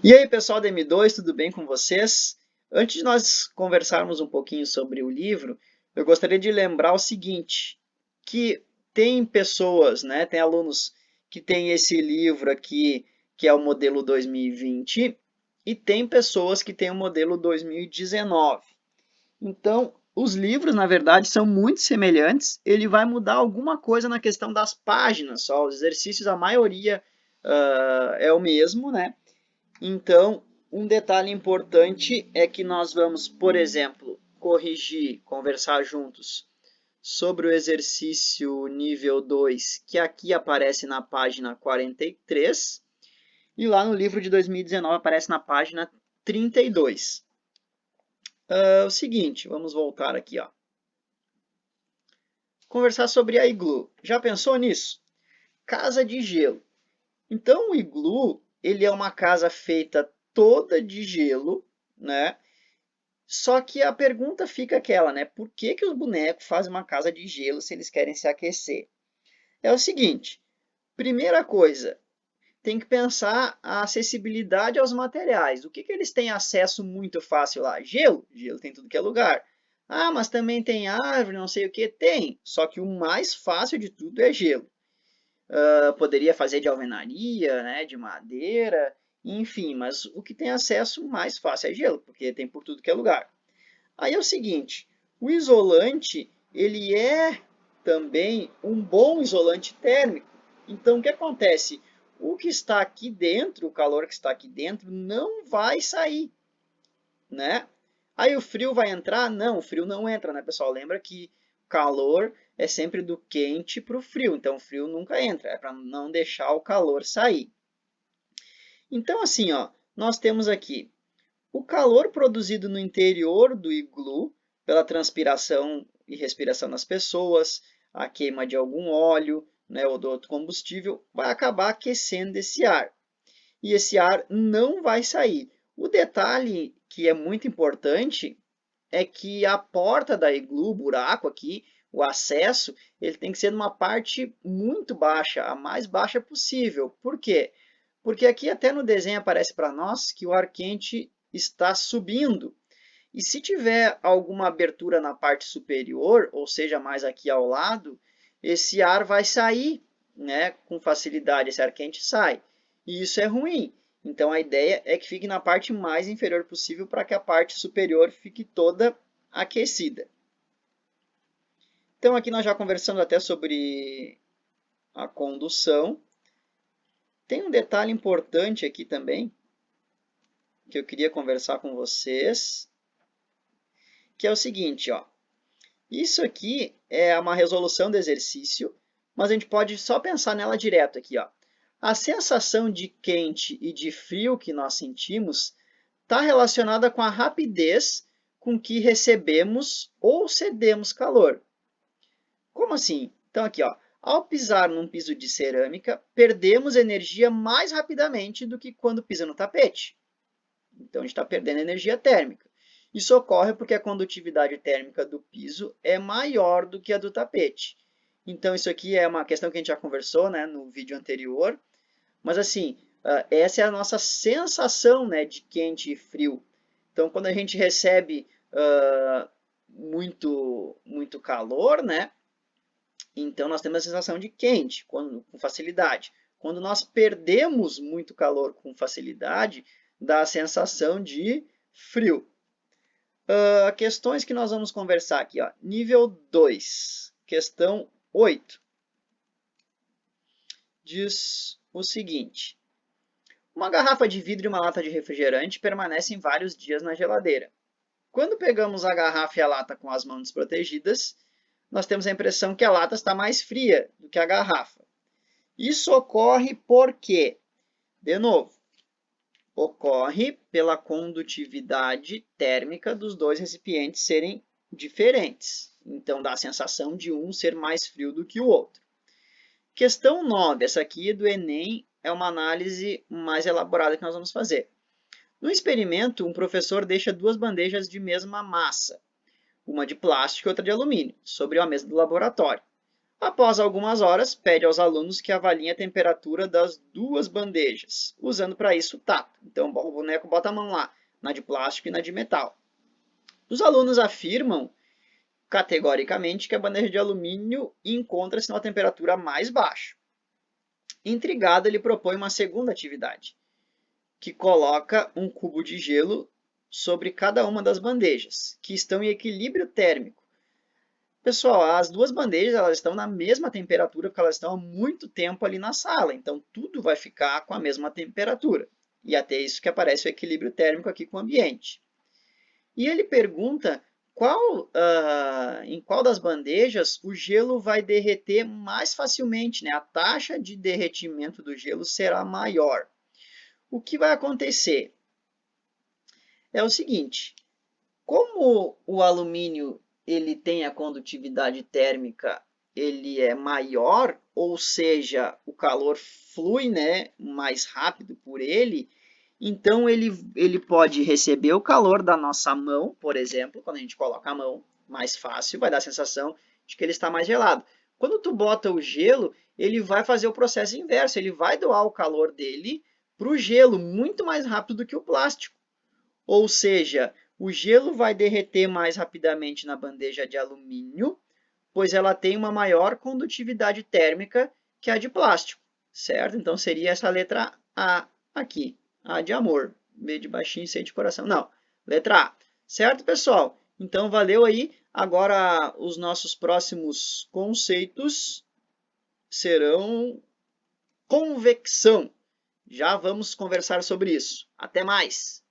E aí, pessoal da M2, tudo bem com vocês? Antes de nós conversarmos um pouquinho sobre o livro, eu gostaria de lembrar o seguinte, que tem pessoas, né, tem alunos que têm esse livro aqui, que é o modelo 2020, e tem pessoas que têm o modelo 2019. Então, os livros, na verdade, são muito semelhantes, ele vai mudar alguma coisa na questão das páginas, só os exercícios, a maioria é o mesmo, né? Então, um detalhe importante é que nós vamos, por exemplo, corrigir, conversar juntos sobre o exercício nível 2, que aqui aparece na página 43, e lá no livro de 2019 aparece na página 32. O seguinte, vamos voltar aqui, ó. Conversar sobre a iglu. Já pensou nisso? Casa de gelo. Então, o iglu, ele é uma casa feita toda de gelo, né? Só que a pergunta fica aquela, né? Por que que os bonecos fazem uma casa de gelo se eles querem se aquecer? É o seguinte, primeira coisa, tem que pensar a acessibilidade aos materiais. O que que eles têm acesso muito fácil lá? Gelo? Gelo tem tudo que é lugar. Ah, mas também tem árvore, não sei o que. Tem, só que o mais fácil de tudo é gelo. Poderia fazer de alvenaria, né, de madeira, enfim, mas o que tem acesso mais fácil é gelo, porque tem por tudo que é lugar. Aí é o seguinte, o isolante, ele é também um bom isolante térmico. Então, o que acontece? O que está aqui dentro, o calor que está aqui dentro, não vai sair, né? Aí o frio vai entrar? Não, o frio não entra, né, pessoal? Lembra que calor é sempre do quente para o frio, então o frio nunca entra, é para não deixar o calor sair. Então, assim, ó, nós temos aqui o calor produzido no interior do iglu, pela transpiração e respiração das pessoas, a queima de algum óleo, né, ou do outro combustível, vai acabar aquecendo esse ar. E esse ar não vai sair. O detalhe que é muito importante é que a porta da iglu, o buraco aqui, o acesso, ele tem que ser numa parte muito baixa, a mais baixa possível. Por quê? Porque aqui até no desenho aparece para nós que o ar quente está subindo. E se tiver alguma abertura na parte superior, ou seja, mais aqui ao lado, esse ar vai sair, né, com facilidade, esse ar quente sai. E isso é ruim. Então a ideia é que fique na parte mais inferior possível para que a parte superior fique toda aquecida. Então aqui nós já conversamos até sobre a condução. Tem um detalhe importante aqui também que eu queria conversar com vocês, que é o seguinte, ó. Isso aqui é uma resolução do exercício, mas a gente pode só pensar nela direto aqui, ó. A sensação de quente e de frio que nós sentimos está relacionada com a rapidez com que recebemos ou cedemos calor. Como assim? Então aqui, ó, ao pisar num piso de cerâmica, perdemos energia mais rapidamente do que quando pisa no tapete. Então a gente está perdendo energia térmica. Isso ocorre porque a condutividade térmica do piso é maior do que a do tapete. Então isso aqui é uma questão que a gente já conversou, né, no vídeo anterior. Mas assim, essa é a nossa sensação, né, de quente e frio. Então quando a gente recebe muito calor, né, então nós temos a sensação de quente com facilidade. Quando nós perdemos muito calor com facilidade, dá a sensação de frio. Questões que nós vamos conversar aqui. Ó. Nível 2, questão 8. Diz o seguinte. Uma garrafa de vidro e uma lata de refrigerante permanecem vários dias na geladeira. Quando pegamos a garrafa e a lata com as mãos desprotegidas, nós temos a impressão que a lata está mais fria do que a garrafa. Isso ocorre porque, de novo, ocorre pela condutividade térmica dos dois recipientes serem diferentes. Então, dá a sensação de um ser mais frio do que o outro. Questão 9, essa aqui do Enem é uma análise mais elaborada que nós vamos fazer. No experimento, um professor deixa duas bandejas de mesma massa, uma de plástico e outra de alumínio, sobre a mesa do laboratório. Após algumas horas, pede aos alunos que avaliem a temperatura das duas bandejas, usando para isso o tato. Então, o boneco bota a mão lá, na de plástico e na de metal. Os alunos afirmam categoricamente que a bandeja de alumínio encontra-se numa temperatura mais baixa. Intrigado, ele propõe uma segunda atividade, que coloca um cubo de gelo sobre cada uma das bandejas, que estão em equilíbrio térmico. Pessoal, as duas bandejas elas estão na mesma temperatura porque elas estão há muito tempo ali na sala, então tudo vai ficar com a mesma temperatura. E até isso que aparece o equilíbrio térmico aqui com o ambiente. E ele pergunta em qual das bandejas o gelo vai derreter mais facilmente, né? A taxa de derretimento do gelo será maior. O que vai acontecer é o seguinte, como o alumínio ele tem a condutividade térmica, ele é maior, ou seja, o calor flui, né, mais rápido por ele, então ele pode receber o calor da nossa mão, por exemplo, quando a gente coloca a mão, mais fácil, vai dar a sensação de que ele está mais gelado. Quando tu bota o gelo, ele vai fazer o processo inverso, ele vai doar o calor dele para o gelo muito mais rápido do que o plástico. Ou seja, o gelo vai derreter mais rapidamente na bandeja de alumínio, pois ela tem uma maior condutividade térmica que a de plástico, certo? Então seria essa letra A aqui, A de amor, B de baixinho, C de coração. Não, letra A, certo, pessoal? Então valeu aí. Agora os nossos próximos conceitos serão convecção. Já vamos conversar sobre isso. Até mais!